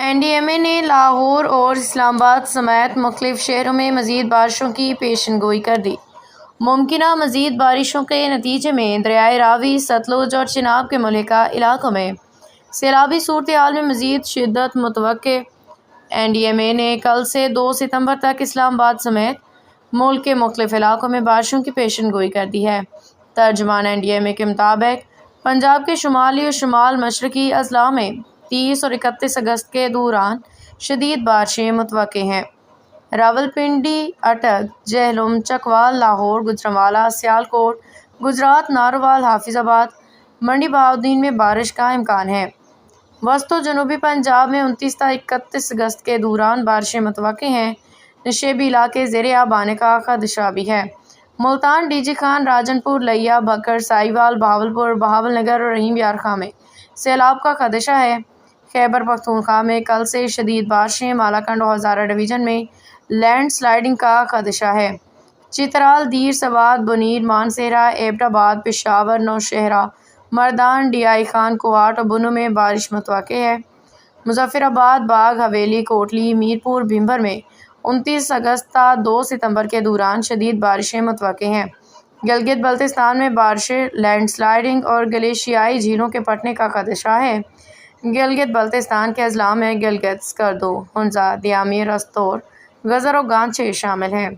NDMA نے لاہور اور اسلام آباد سمیت مختلف شہروں میں مزید بارشوں کی پیشن گوئی کر دی۔ ممکنہ مزید بارشوں کے نتیجے میں دریائے راوی، ستلج اور چناب کے ملحقہ علاقوں میں سیلابی صورتحال میں مزید شدت متوقع۔ NDMA نے کل سے 2 ستمبر تک اسلام آباد سمیت ملک کے مختلف علاقوں میں بارشوں کی پیشن گوئی کر دی ہے۔ ترجمان NDMA کے مطابق پنجاب کے شمالی اور شمال مشرقی اضلاع میں 30 اور 31 اگست کے دوران شدید بارشیں متوقع ہیں۔ راولپنڈی، اٹک، جہلم، چکوال، لاہور، گوجرانوالہ، سیالکوٹ، گجرات، ناروال، حافظ آباد، منڈی بہاؤالدین میں بارش کا امکان ہے۔ وسط و جنوبی پنجاب میں 29 تا 31 اگست کے دوران بارشیں متوقع ہیں۔ نشیبی علاقے زیر آب آنے کا خدشہ بھی ہے۔ ملتان، ڈی جی خان، راجن پور، لیا، بھکر، ساہیوال، بہاولپور، بہاول نگر اور رحیم یار خاں میں سیلاب کا خدشہ ہے۔ خیبر پختونخوا میں کل سے شدید بارشیں، مالاکنڈ اور ہزارہ ڈویژن میں لینڈ سلائڈنگ کا خدشہ ہے۔ چترال، دیر، سوات، بنیر، مانسہرہ، ایبٹ آباد، پشاور، نوشہرہ، مردان، ڈی آئی خان، کوہاٹ اور بنوں میں بارش متوقع ہے۔ مظفر آباد، باغ، حویلی، کوٹلی، میرپور، بھمبر میں 29 اگست تا 2 ستمبر کے دوران شدید بارشیں متوقع ہیں۔ گلگت بلتستان میں بارشیں، لینڈ سلائڈنگ اور گلیشیائی جھیلوں کے پھٹنے کا خدشہ ہے۔ گلگت بلتستان کے اضلاع میں گلگت، سکردو، ہنزہ، دیامیر، استور، گزر اور گانچے شامل ہیں۔